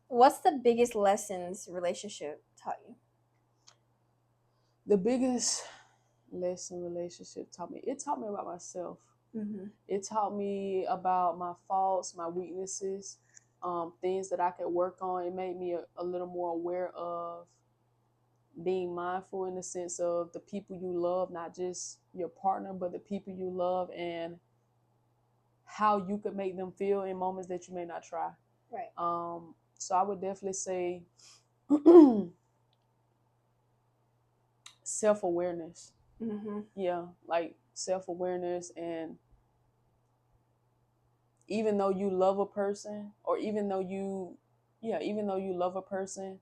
What's the biggest lessons relationship taught you? The biggest lesson relationship taught me about myself. It taught me about my faults, my weaknesses, things that I could work on. It made me a little more aware of being mindful in the sense of the people you love, not just your partner, but the people you love, and how you could make them feel in moments that you may not try. Right. So I would definitely say self-awareness. Yeah, like self-awareness. And even though you love a person, or even though you love a person,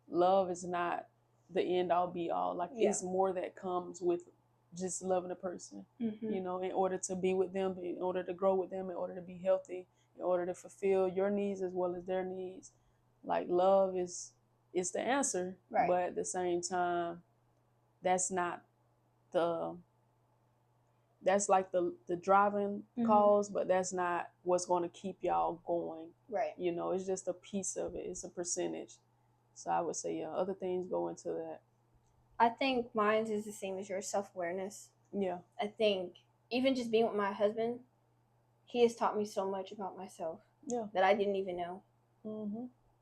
love is not the end all be all. Like it's more that comes with just loving a person, you know, in order to be with them, in order to grow with them, in order to be healthy, in order to fulfill your needs as well as their needs. Like love is the answer, right? But at the same time, that's not the that's like the driving cause, but that's not what's going to keep y'all going, right? You know, it's just a piece of it. It's a percentage. So I would say, yeah, other things go into that. I think mine is the same as your self-awareness. Yeah. I think even just being with my husband, he has taught me so much about myself. Yeah. That I didn't even know.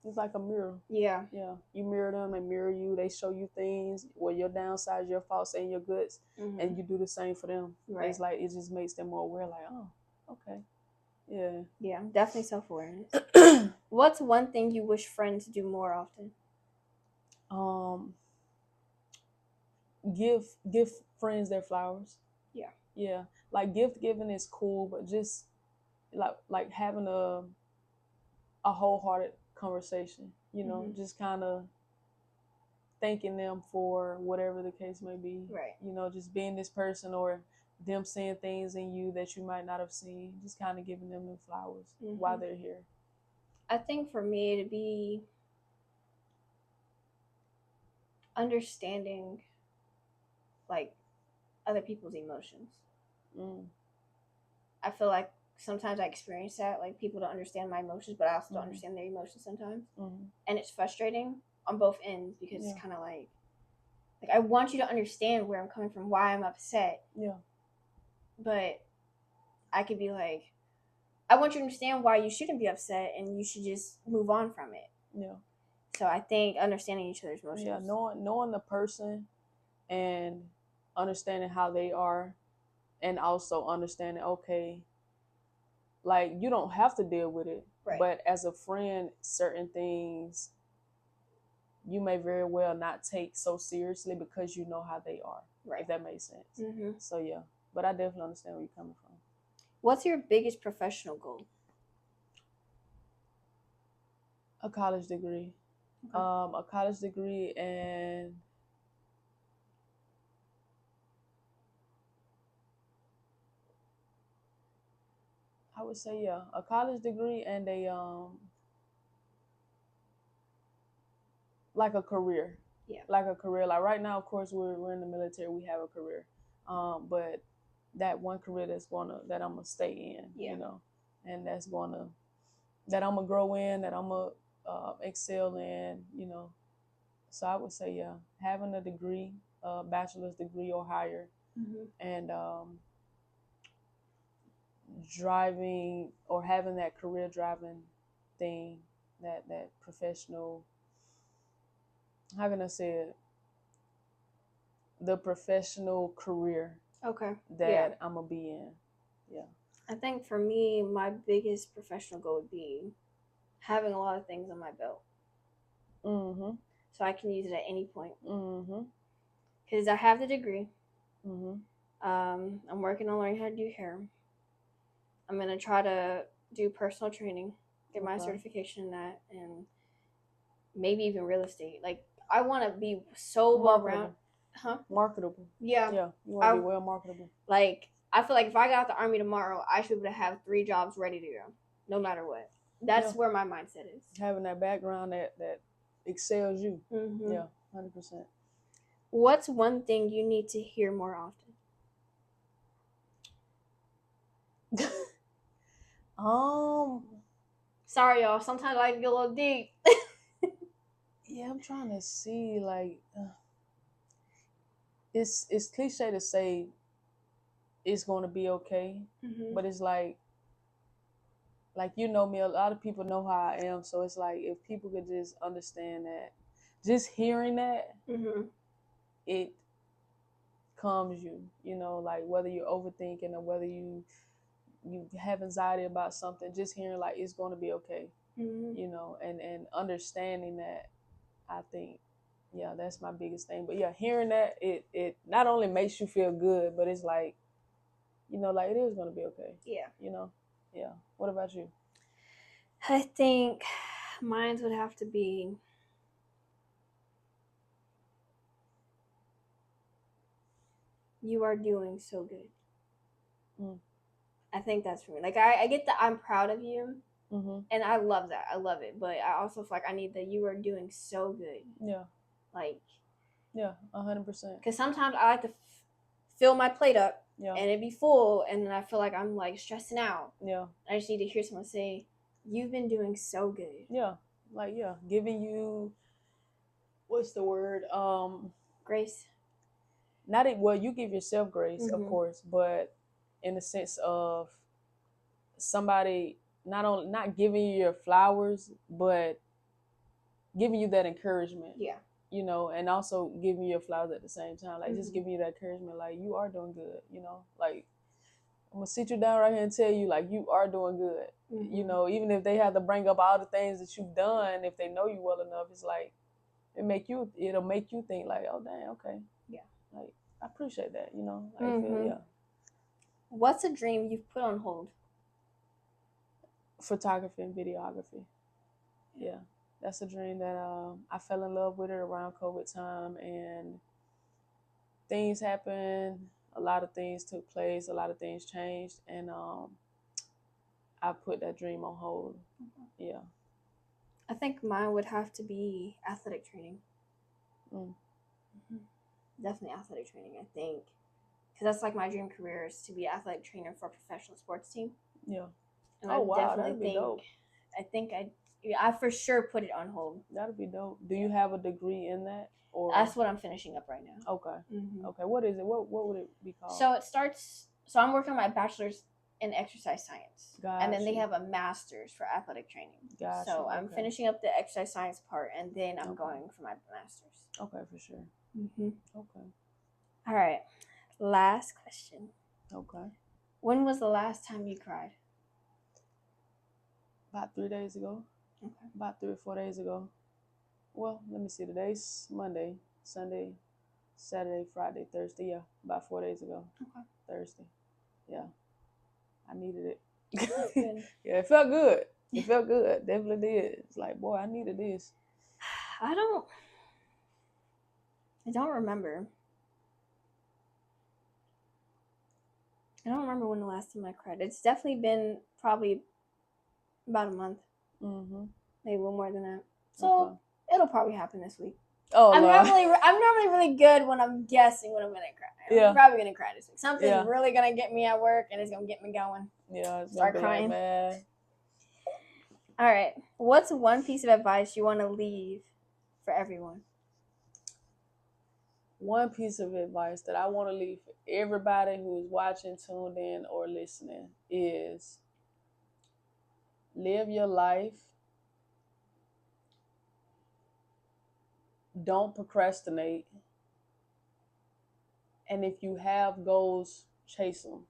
It's like a mirror. Yeah. Yeah. You mirror them, they mirror you. They show you things, well, your downsides, your faults, and your goods. And you do the same for them. Right. It's like, it just makes them more aware, like, oh, okay. Yeah. Yeah, definitely self-awareness. What's one thing you wish friends do more often? Give friends their flowers. Yeah. Yeah. Like gift giving is cool, but just like having a wholehearted conversation, you know, just kind of thanking them for whatever the case may be. Right. You know, just being this person, or them seeing things in you that you might not have seen, just kind of giving them the flowers while they're here. I think for me, it'd be understanding like other people's emotions. I feel like sometimes I experience that, like people don't understand my emotions, but I also don't understand their emotions sometimes. And it's frustrating on both ends, because it's kind of like I want you to understand where I'm coming from, why I'm upset. Yeah. But I could be like, I want you to understand why you shouldn't be upset, and you should just move on from it. Yeah. So I think understanding each other's emotions. Yeah, knowing the person and understanding how they are, and also understanding, okay, like you don't have to deal with it, right? But as a friend, certain things you may very well not take so seriously because you know how they are, right? If that makes sense. So yeah, but I definitely understand where you're coming from. What's your biggest professional goal? A college degree. Okay. A college degree, and I would say, yeah, a college degree and a like a career. Yeah. Like a career. Like right now, of course, we're in the military, we have a career. But that one career that I'm gonna stay in, you know, and that's gonna that I'm gonna grow in, that I'm gonna excel in, you know. So I would say, yeah, having a degree, bachelor's degree or higher, and driving or having that career driving thing, that professional, how can I say it? The professional career that I'm gonna be in. Yeah. I think for me, my biggest professional goal would be having a lot of things on my belt. So I can use it at any point. Because I have the degree. I'm working on learning how to do hair. I'm gonna try to do personal training, get my certification in that, and maybe even real estate. Like, I want to be so well rounded. Marketable. Yeah. Yeah. You want to be well marketable. Like, I feel like if I got out the Army tomorrow, I should have 3 jobs ready to go, no matter what. That's where my mindset is. Having that background that excels you. Yeah, 100%. What's one thing you need to hear more often? Sorry, y'all. Sometimes I get a little deep. Yeah, I'm trying to see, like, it's cliche to say it's going to be okay, but it's like you know me, a lot of people know how I am, so it's like if people could just understand that, just hearing that, it calms you, you know, like whether you're overthinking or whether you have anxiety about something, just hearing like it's going to be okay, you know, and understanding that, I think, yeah, that's my biggest thing. But yeah, hearing that, it not only makes you feel good, but it's like, you know, like it is going to be okay. Yeah. You know? Yeah. What about you? I think mine would have to be you are doing so good. I think that's for me. Like, I get that I'm proud of you, and I love that. I love it. But I also feel like I need that you are doing so good. Yeah. Like. Yeah, 100%. Because sometimes I like to fill my plate up, and it be full, and then I feel like I'm like stressing out. Yeah. I just need to hear someone say, "You've been doing so good." Yeah, like giving you, what's the word? Grace. Well, you give yourself grace, of course, but in the sense of somebody not giving you your flowers, but giving you that encouragement. Yeah. You know, and also giving you your flowers at the same time, like just giving you that encouragement, like you are doing good. You know, like I'm gonna sit you down right here and tell you, like, you are doing good. You know, even if they have to bring up all the things that you've done, if they know you well enough, it's like it'll make you think like, oh dang, okay, yeah, like I appreciate that. You know, like, yeah. What's a dream you've put on hold? Photography and videography. Yeah, that's a dream that I fell in love with it around COVID time, and things happened. A lot of things took place. A lot of things changed, and I put that dream on hold. Yeah. I think mine would have to be athletic training. Definitely athletic training, I think. Because that's like my dream career, is to be an athletic trainer for a professional sports team. Yeah. And that'd be dope. I think I for sure put it on hold. That'd be dope. Do you have a degree in that? Or that's what I'm finishing up right now. Okay. Okay. What is it? What would it be called? So I'm working on my bachelor's in exercise science. Gotcha. And then they have a master's for athletic training. Gotcha. So I'm finishing up the exercise science part, and then I'm going for my master's. Okay, for sure. Okay. All right. Last question. Okay. When was the last time you cried? About 3 days ago. Okay. About 3 or 4 days ago. Well, let me see. Today's Monday, Sunday, Saturday, Friday, Thursday. Yeah, about 4 days ago. Okay. Thursday. Yeah. I needed it. Yeah, it felt good. It felt good. Definitely did. It's like, boy, I needed this. I don't remember. I don't remember when the last time I cried. It's definitely been probably about a month. Maybe a little more than that. So it'll probably happen this week. Oh, I'm normally really good when I'm guessing when I'm gonna cry. I'm probably gonna cry this week. Something's really gonna get me at work, and it's gonna get me going. Yeah, it's start gonna be crying. Like, man. All right. What's one piece of advice you want to leave for everyone? One piece of advice that I want to leave for everybody who is watching, tuned in, or listening is live your life. Don't procrastinate. And if you have goals, chase them.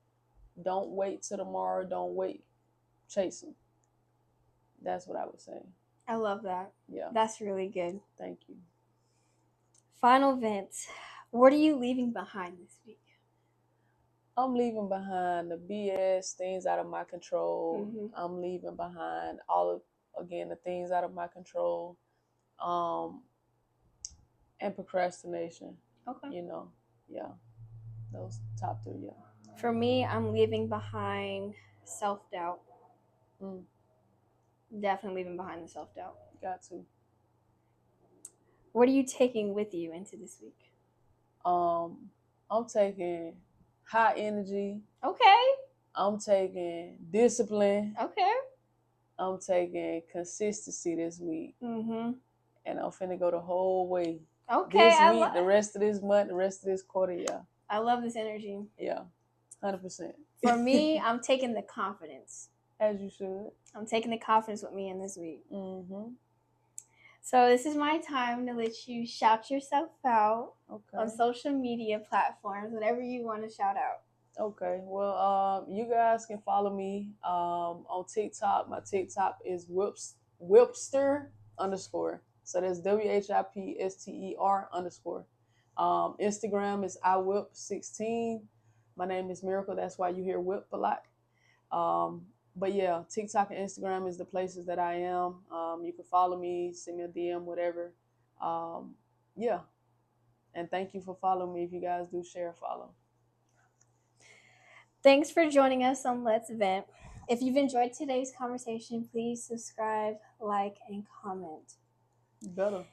Don't wait till tomorrow. Don't wait. Chase them. That's what I would say. I love that. Yeah. That's really good. Thank you. Final Vent. What are you leaving behind this week? I'm leaving behind the BS, things out of my control. Mm-hmm. I'm leaving behind the things out of my control. And procrastination. Okay. Yeah. Those top 3, yeah. For me, I'm leaving behind self-doubt. Definitely leaving behind the self-doubt. Got to. What are you taking with you into this week? I'm taking high energy. Okay. I'm taking discipline. Okay. I'm taking consistency this week. Mm-hmm. And I'm finna go the whole way. Okay. This week, the rest of this month, the rest of this quarter, yeah. I love this energy. Yeah, 100%. For me, I'm taking the confidence. As you should. I'm taking the confidence with me in this week. Mm-hmm. So this is my time to let you shout yourself out on social media platforms, whatever you want to shout out. Okay. Well, you guys can follow me on TikTok. My TikTok is Whipster_. So that's WHIPSTER_. Instagram is iWhip16. My name is Miracle. That's why you hear whip a lot. But yeah, TikTok and Instagram is the places that I am. You can follow me, send me a DM, whatever. Yeah. And thank you for following me. If you guys do share, follow. Thanks for joining us on Let's Vent. If you've enjoyed today's conversation, please subscribe, like, and comment. Better.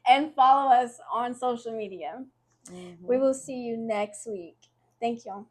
And follow us on social media. Mm-hmm. We will see you next week. Thank you.